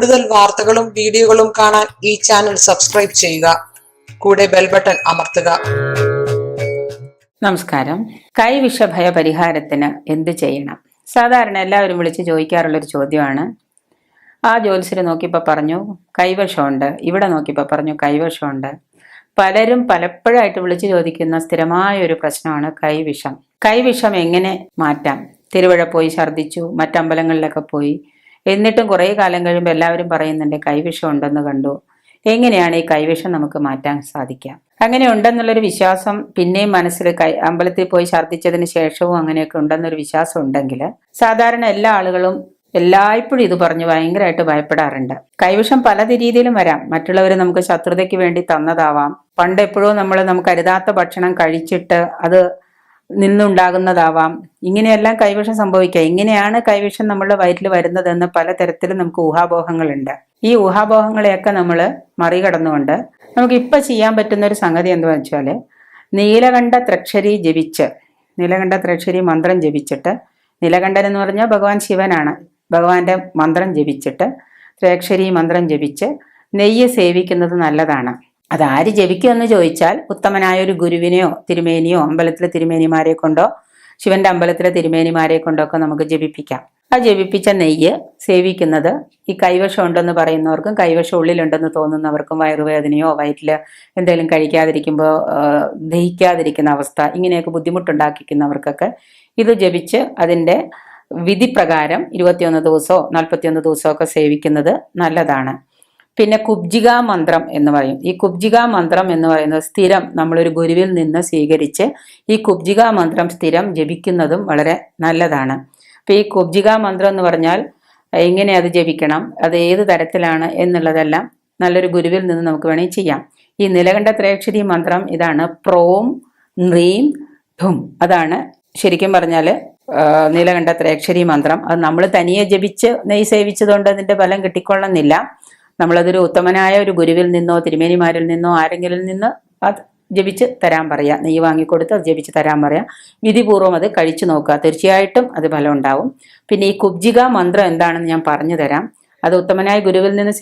കൂടുതൽ വാർത്തകളും വീഡിയോകളും കാണാൻ ഈ ചാനൽ സബ്സ്ക്രൈബ് ചെയ്യുക. കൂടെ ബെൽ ബട്ടൺ അമർത്തുക. നമസ്കാരം. കൈവിഷഭയ പരിഹാരത്തിന് എന്ത് ചെയ്യണം? സാധാരണ എല്ലാവരും വിളിച്ച് ചോദിക്കാറുള്ളൊരു ചോദ്യമാണ്. ആ ജ്യോത്സ്യരെ നോക്കിയപ്പോൾ പറഞ്ഞു കൈവശമുണ്ട്, ഇവിടെ നോക്കിയപ്പോൾ പറഞ്ഞു കൈവശമുണ്ട്. പലരും പലപ്പോഴായിട്ട് വിളിച്ചു ചോദിക്കുന്ന സ്ഥിരമായ ഒരു പ്രശ്നമാണ് കൈവിഷം. കൈവിഷം എങ്ങനെ മാറ്റാം? തിരുവഴ പോയി ഛർദ്ദിച്ചു, മറ്റമ്പലങ്ങളിലൊക്കെ പോയി, എന്നിട്ടും കുറേ കാലം കഴിയുമ്പോൾ എല്ലാവരും പറയുന്നുണ്ട് കൈവിഷം ഉണ്ടെന്ന് കണ്ടു. എങ്ങനെയാണ് ഈ കൈവിഷം നമുക്ക് മാറ്റാൻ സാധിക്കുക? അങ്ങനെ ഉണ്ടെന്നുള്ളൊരു വിശ്വാസം പിന്നെയും മനസ്സിൽ അമ്പലത്തിൽ പോയി ഛർദ്ദിച്ചതിന് ശേഷവും അങ്ങനെയൊക്കെ ഉണ്ടെന്നൊരു വിശ്വാസം ഉണ്ടെങ്കിൽ സാധാരണ എല്ലാ ആളുകളും എല്ലായ്പ്പോഴും ഇത് പറഞ്ഞ് ഭയങ്കരമായിട്ട് ഭയപ്പെടാറുണ്ട്. കൈവിഷം പല രീതിയിലും വരാം. മറ്റുള്ളവർ നമുക്ക് ശത്രുതയ്ക്ക് വേണ്ടി തന്നതാവാം. പണ്ട് എപ്പോഴും നമുക്ക് അരുതാത്ത ഭക്ഷണം കഴിച്ചിട്ട് അത് നിന്നുണ്ടാകുന്നതാവാം. ഇങ്ങനെയെല്ലാം കൈവിഷം സംഭവിക്കാം. എങ്ങനെയാണ് കൈവിഷം നമ്മളുടെ വയറ്റിൽ വരുന്നതെന്ന് പലതരത്തിലും നമുക്ക് ഊഹാപോഹങ്ങളുണ്ട്. ഈ ഊഹാപോഹങ്ങളെയൊക്കെ നമ്മൾ മറികടന്നുകൊണ്ട് നമുക്ക് ഇപ്പം ചെയ്യാൻ പറ്റുന്ന ഒരു സംഗതി എന്താണെന്ന് വെച്ചാൽ, നീലകണ്ഠ ത്രക്ഷരി ജപിച്ച്, നീലകണ്ഠ ത്രക്ഷരി മന്ത്രം ജപിച്ചിട്ട്, നീലകണ്ഠൻ എന്ന് പറഞ്ഞാൽ ഭഗവാൻ ശിവനാണ്, ഭഗവാന്റെ മന്ത്രം ജപിച്ചിട്ട്, ത്രക്ഷരി മന്ത്രം ജപിച്ച് നെയ്യ് സേവിക്കുന്നത് നല്ലതാണ്. അതാര് ജപിക്കുമെന്ന് ചോദിച്ചാൽ ഉത്തമനായ ഒരു ഗുരുവിനെയോ തിരുമേനിയോ അമ്പലത്തിലെ തിരുമേനിമാരെ കൊണ്ടോ ശിവന്റെ അമ്പലത്തിലെ തിരുമേനിമാരെ കൊണ്ടോ ഒക്കെ നമുക്ക് ജപിപ്പിക്കാം. ആ ജപിപ്പിച്ച നെയ്യ് സേവിക്കുന്നത് ഈ കൈവശം ഉണ്ടെന്ന് പറയുന്നവർക്കും കൈവശം ഉള്ളിലുണ്ടെന്ന് തോന്നുന്നവർക്കും വയറുവേദനയോ വയറ്റിൽ എന്തെങ്കിലും കഴിക്കാതിരിക്കുമ്പോൾ ദഹിക്കാതിരിക്കുന്ന അവസ്ഥ, ഇങ്ങനെയൊക്കെ ബുദ്ധിമുട്ടുണ്ടാക്കിക്കുന്നവർക്കൊക്കെ ഇത് ജപിച്ച് അതിൻ്റെ വിധിപ്രകാരം 21 ദിവസമോ 41 ദിവസമോ ഒക്കെ സേവിക്കുന്നത് നല്ലതാണ്. പിന്നെ കുബ്ജിക മന്ത്രം എന്ന് പറയും. ഈ കുബ്ജിക മന്ത്രം എന്ന് പറയുന്നത് സ്ഥിരം നമ്മളൊരു ഗുരുവിൽ നിന്ന് സ്വീകരിച്ച് ഈ കുബ്ജിക മന്ത്രം സ്ഥിരം ജപിക്കുന്നതും വളരെ നല്ലതാണ്. അപ്പോൾ ഈ കുബ്ജിക മന്ത്രം എന്ന് പറഞ്ഞാൽ എങ്ങനെ അത് ജപിക്കണം, അത് ഏത് തരത്തിലാണ് എന്നുള്ളതെല്ലാം നല്ലൊരു ഗുരുവിൽ നിന്ന് നമുക്ക് വേണമെങ്കിൽ ചെയ്യാം. ഈ നീലകണ്ഠ ത്രയക്ഷരി മന്ത്രം ഇതാണ്: പ്രോം നൃം ധും. അതാണ് ശരിക്കും പറഞ്ഞാൽ നീലകണ്ഠ ത്രയക്ഷരി മന്ത്രം. അത് നമ്മൾ തനിയെ ജപിച്ച് നെയ് സേവിച്ചതുകൊണ്ട് അതിൻ്റെ ഫലം കിട്ടിക്കൊള്ളുന്നില്ല. നമ്മളതൊരു ഉത്തമനായ ഒരു ഗുരുവിൽ നിന്നോ തിരുമേനിമാരിൽ നിന്നോ ആരെങ്കിലും നിന്ന് അത് ജപിച്ച് തരാൻ പറയാം. നെയ്യ് വാങ്ങിക്കൊടുത്ത് അത് ജപിച്ച് തരാൻ പറയാം. വിധിപൂർവ്വം അത് കഴിച്ചു നോക്കുക, തീർച്ചയായിട്ടും അത് ഫലം ഉണ്ടാവും. പിന്നെ ഈ കുബ്ജിക മന്ത്രം എന്താണെന്ന് ഞാൻ പറഞ്ഞു തരാം. അത് ഉത്തമനായ ഗുരുവിൽ നിന്ന്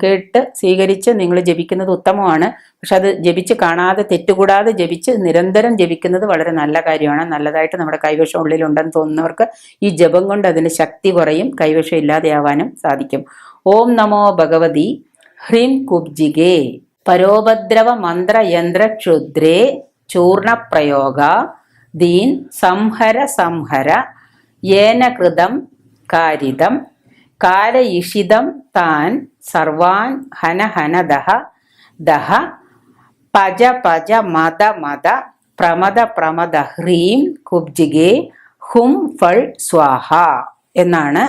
കേട്ട് സ്വീകരിച്ച് നിങ്ങൾ ജപിക്കുന്നത് ഉത്തമമാണ്. പക്ഷെ അത് ജപിച്ച് കാണാതെ തെറ്റുകൂടാതെ ജപിച്ച് നിരന്തരം ജപിക്കുന്നത് വളരെ നല്ല കാര്യമാണ്. നല്ലതായിട്ട് നമ്മുടെ കൈവശം ഉള്ളിലുണ്ടെന്ന് തോന്നുന്നവർക്ക് ഈ ജപം കൊണ്ട് അതിൻ്റെ ശക്തി കുറയും, കൈവശം ഇല്ലാതെയാവാനും സാധിക്കും. ഓം നമോ ഭഗവതി ഹ്രീം കുബ്ജികേ പരോപദ്രവ മന്ത്രയന്ത്ര ക്ഷുദ്രേ ചൂർണപ്രയോഗ ദീൻ സംഹര സംഹര യേന കൃതം കാരിതം കാലയിഷിതം താൻ സർവാൻ ഹന ഹന ദഹ ദഹ പജ പജ മത മത പ്രമദ പ്രമദ ഹ്രീം കുബ്ജികേ ഹും ഫൾ സ്വാഹ എന്നാണ്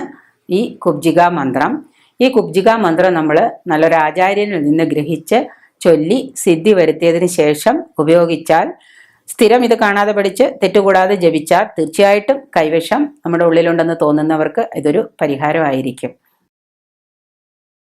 ഈ കുബ്ജിക മന്ത്രം. ഈ കുബ്ജിക മന്ത്രം നമ്മൾ നല്ലൊരു ആചാര്യനിൽ നിന്ന് ഗ്രഹിച്ച് ചൊല്ലി സിദ്ധി വരുത്തിയതിന് ശേഷം ഉപയോഗിച്ചാൽ, സ്ഥിരം ഇത് കാണാതെ പഠിച്ച് തെറ്റുകൂടാതെ ജപിച്ചാൽ തീർച്ചയായിട്ടും കൈവശം നമ്മുടെ ഉള്ളിലുണ്ടെന്ന് തോന്നുന്നവർക്ക് ഇതൊരു പരിഹാരമായിരിക്കും.